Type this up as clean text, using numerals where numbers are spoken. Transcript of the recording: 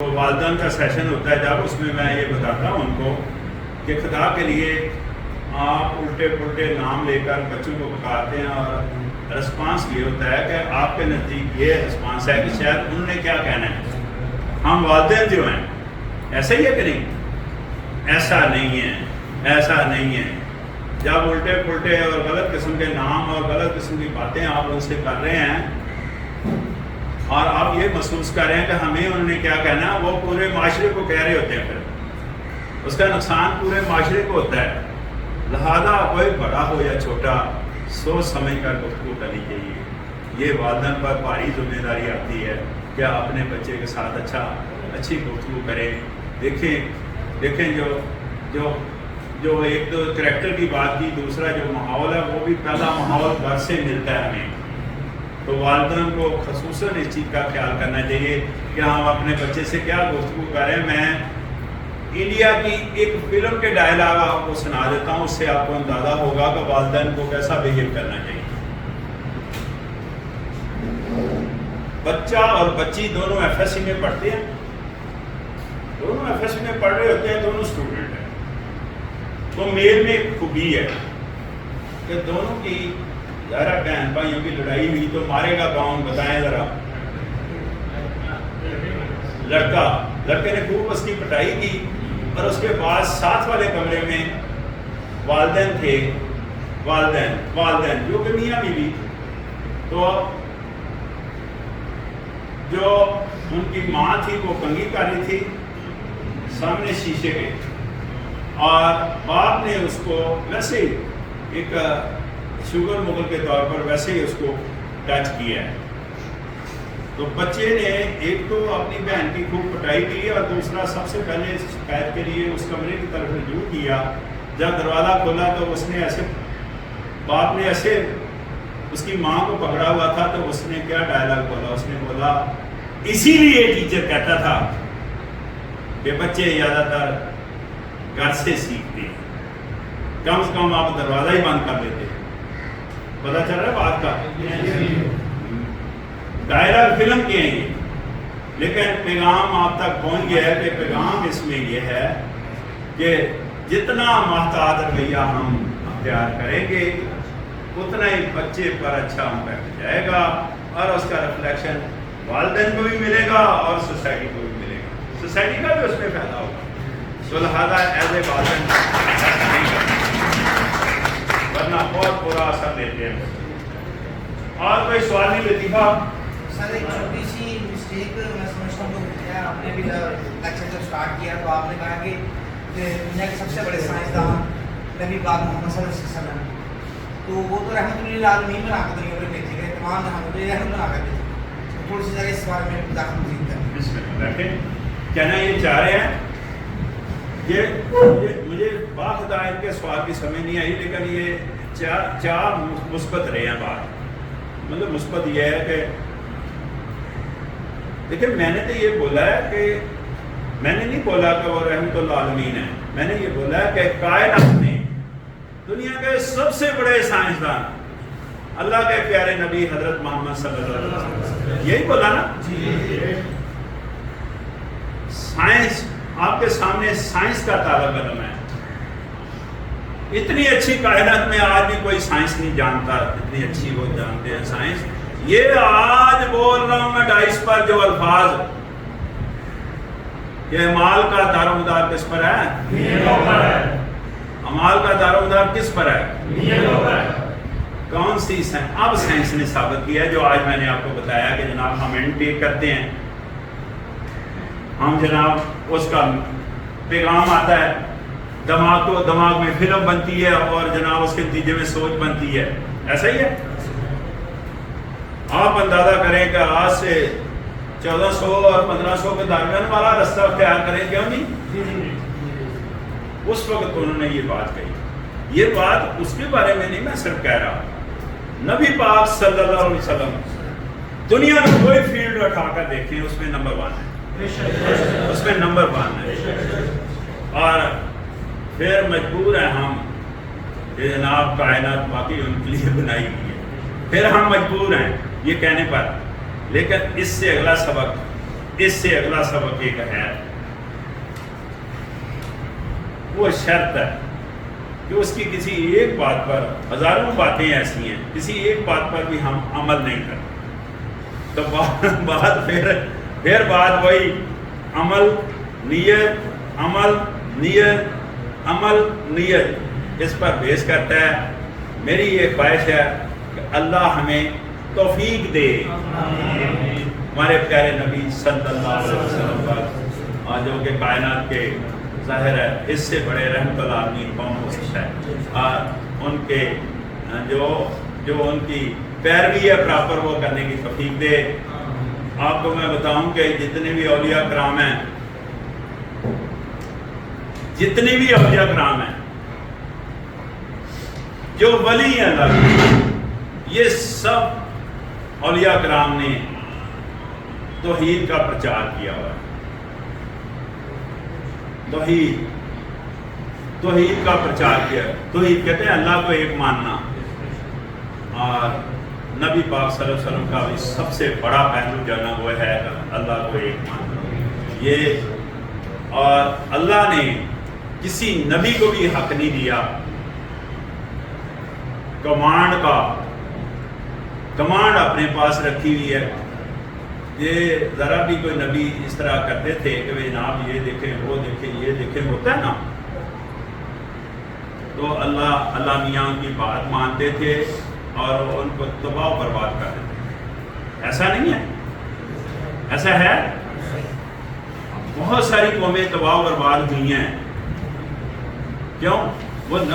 تو والدین کا سیشن ہوتا ہے جب اس میں یہ بتاتا ہوں ان کو کہ خدا کے لیے آپ الٹے پلٹے نام لے کر بچوں کو پکارتے ہیں اور رسپانس یہ ہوتا ہے کہ آپ کے نزدیک یہ رسپانس ہے کہ شاید انہوں نے کیا کہنا ہے. ہم والدین جو ہیں ایسا ہی ہے کہ نہیں؟ ایسا نہیں ہے، ایسا نہیں ہے. جب الٹے پلٹے اور غلط قسم کے نام اور غلط قسم کی باتیں آپ ان سے کر رہے ہیں اور آپ یہ محسوس کر رہے ہیں کہ ہمیں انہوں نے کیا کہنا ہے، وہ پورے معاشرے کو کہہ رہے ہوتے ہیں، پھر اس کا نقصان پورے معاشرے کو ہوتا ہے. لہذا کوئی بڑا ہو یا چھوٹا سوچ سمجھ کر گفتگو کرنی چاہیے. یہ والدین پر بھاری ذمہ داری آتی ہے کہ آپ اپنے بچے کے ساتھ اچھی گفتگو کریں. دیکھیں جو ایک تو کریکٹر کی بات کی، دوسرا جو ماحول ہے وہ بھی پہلا ماحول گھر سے ملتا ہے ہمیں. تو والدین کو خصوصاً اس چیز کا خیال کرنا چاہیے کہ ہم اپنے بچے سے کیا گفتگو کریں. میں انڈیا کی ایک فلم کے ڈائلاگ آپ کو سنا دیتا ہوں، اس سے آپ کو اندازہ ہوگا کہ والدین کو کیسا بہیو کرنا چاہیے. بچہ اور بچی دونوں ایف ایس سی میں پڑھتے ہیں، دونوں ایف ایس سی میں پڑھ رہے ہوتے ہیں، دونوں اسٹوڈنٹ ہیں. تو میل میں ایک خوبی ہے کہ دونوں کی ذرا بہن بھائیوں کی لڑائی ہوئی تو مارے گا کون؟ بتائیں ذرا. لڑکے نے خوب اس کی پٹائی کی اور اس کے بعد ساتھ والے کمرے میں والدین تھے، والدین جو کہ میاں بیوی. تو جو ان کی ماں تھی وہ کنگھی کر رہی تھی سامنے شیشے کے، اور باپ نے اس کو ویسے ایک شوگر مغل کے طور پر ویسے ہی اس کو ٹچ کیا ہے. تو بچے نے ایک تو اپنی بہن کی خوب پٹائی کی اور دوسرا سب سے پہلے شکایت کے لیے اس کمرے کی طرف رجوع کیا. جب دروازہ کھولا تو اس نے ایسے باپ نے ایسے اس کی ماں کو پکڑا ہوا تھا، تو اس نے کیا ڈائلاگ بولا؟ اس نے بولا اسی لیے ٹیچر کہتا تھا کہ بچے زیادہ تر گھر سے سیکھتے ہیں، کم سے کم آپ دروازہ ہی بند کر دیتے. پتا چل رہا ہے بات کا؟ ڈائلاگ فلم کے ہیں یہ، لیکن پیغام آپ تک پہنچ گیا ہے کہ پیغام اس میں یہ ہے کہ جتنا محتاط رویہ ہم اختیار کریں گے اتنا ہی بچے پر اچھا امپیکٹ جائے گا اور اس کا ریفلیکشن والدین کو بھی ملے گا اور سوسائٹی کو بھی ملے گا، سوسائٹی کا بھی اس میں فائدہ ہوگا. تو لہٰذا ایز اے والدین ورنہ بہت برا اثر دیتے ہیں. اور کوئی سوال نہیں؟ لطیفہ سر ایک چھوٹی سی مسٹیک میں سمجھتا ہوں کہ آپ نے بھی لیکچر جب اسٹارٹ کیا تو آپ نے کہا کہ دنیا کے سب سے بڑے سائنسدان نبی پاک محمد صلی اللہ علیہ وسلم، تو وہ تو رحمۃ للعالمین بنا کر دنیا میں بھیجے گئے، تمام جہاں رحمت بنا کر بھیجے. تھوڑی سی ذرا اس بارے میں داخل مزید کریں. بسم اللہ. دیکھیں کہنا یہ چاہ رہے ہیں، یہ مجھے باخدا ان کے سوال کی سمجھ نہیں آئی، لیکن یہ چار مثبت رہے ہیں بات. مطلب مثبت یہ ہے کہ دیکھیں میں نے تو یہ بولا ہے کہ میں نے نہیں بولا کہ وہ رحمت اللہ عالمین ہے، میں نے یہ بولا ہے کہ کائنات میں دنیا کے سب سے بڑے سائنسدان اللہ کے پیارے نبی حضرت محمد صلی اللہ علیہ وسلم، یہی بولا نا. سائنس آپ کے سامنے سائنس کا طالب علم ہے. اتنی اچھی کائنات میں آج بھی کوئی سائنس نہیں جانتا اتنی اچھی وہ جانتے ہیں سائنس. یہ آج بول رہا ہوں میں ڈائس پر جو الفاظ کہ امال کا دار و مدار کس پر ہے؟ امال کا دار و مدار کس پر ہے؟ کون سی سائنس؟ اب سائنس نے ثابت کیا ہے جو آج میں نے آپ کو بتایا کہ جناب ہم انٹیک کرتے ہیں، ہم جناب اس کا پیغام آتا ہے دماغ میں فلم بنتی ہے اور جناب اس کے نتیجے میں سوچ بنتی ہے. ایسا ہی ہے. آپ اندازہ کریں کہ آج سے 1400 اور 1500 کے درمیان والا رستہ اختیار کریں، کیوں نہیں؟ اس وقت انہوں نے یہ بات کہی. یہ بات اس کے بارے میں نہیں، میں صرف کہہ رہا ہوں نبی پاک صلی اللہ علیہ وسلم دنیا میں کوئی فیلڈ اٹھا کر دیکھیں اس میں نمبر 1 ہے، اس میں نمبر 1 ہے. اور پھر مجبور ہیں ہم کہ جناب کائنات باقی ان کے لیے بنائی گئی ہے، پھر ہم مجبور ہیں یہ کہنے پر. لیکن اس سے اگلا سبق اس سے اگلا سبق ایک ہے، وہ شرط ہے کہ اس کی کسی ایک بات پر، ہزاروں باتیں ایسی ہیں، کسی ایک بات پر بھی ہم عمل نہیں کرتے، تو بات پھر بات وہی عمل نیت، عمل نیت، عمل نیت، اس پر بیس کرتا ہے۔ میری یہ خواہش ہے کہ اللہ ہمیں توفیق دے ہمارے پیارے نبی صلی اللہ علیہ وسلم پر، جو کہ کائنات کے ظاہر ہے اس سے بڑے رحمت العالمین کون ہو سکتا ہے، اور ان کے جو ان کی پیروی ہے پراپر وہ کرنے کی توفیق دے۔ آپ کو میں بتاؤں کہ جتنے بھی اولیاء کرام ہیں، جتنے بھی اولیاء کرام ہیں جو ولی ہیں اللہ کے، یہ سب اولیاء کرام نے توحید کا پرچار کیا ہوا ہے۔ توحید کا پرچار کیا ہے۔ توحید کہتے ہیں اللہ کو ایک ماننا، اور نبی پاک صلی اللہ علیہ وسلم کا بھی سب سے بڑا پہلو جو ہے وہ ہے اللہ کو ایک ماننا یہ، اور اللہ نے کسی نبی کو بھی حق نہیں دیا کمانڈ کا، کمانڈ اپنے پاس رکھی ہوئی ہے۔ یہ ذرا بھی کوئی نبی اس طرح کرتے تھے کہ جناب یہ دیکھیں وہ دیکھیں یہ دیکھیں، ہوتا ہے نا، تو اللہ میاں ان کی بات مانتے تھے اور ان کو تباہ و برباد کر دیتے تھے۔ ایسا نہیں ہے؟ ایسا ہے؟ بہت ساری قومیں تباہ و برباد ہوئی ہیں، کیوں؟ وہ نبی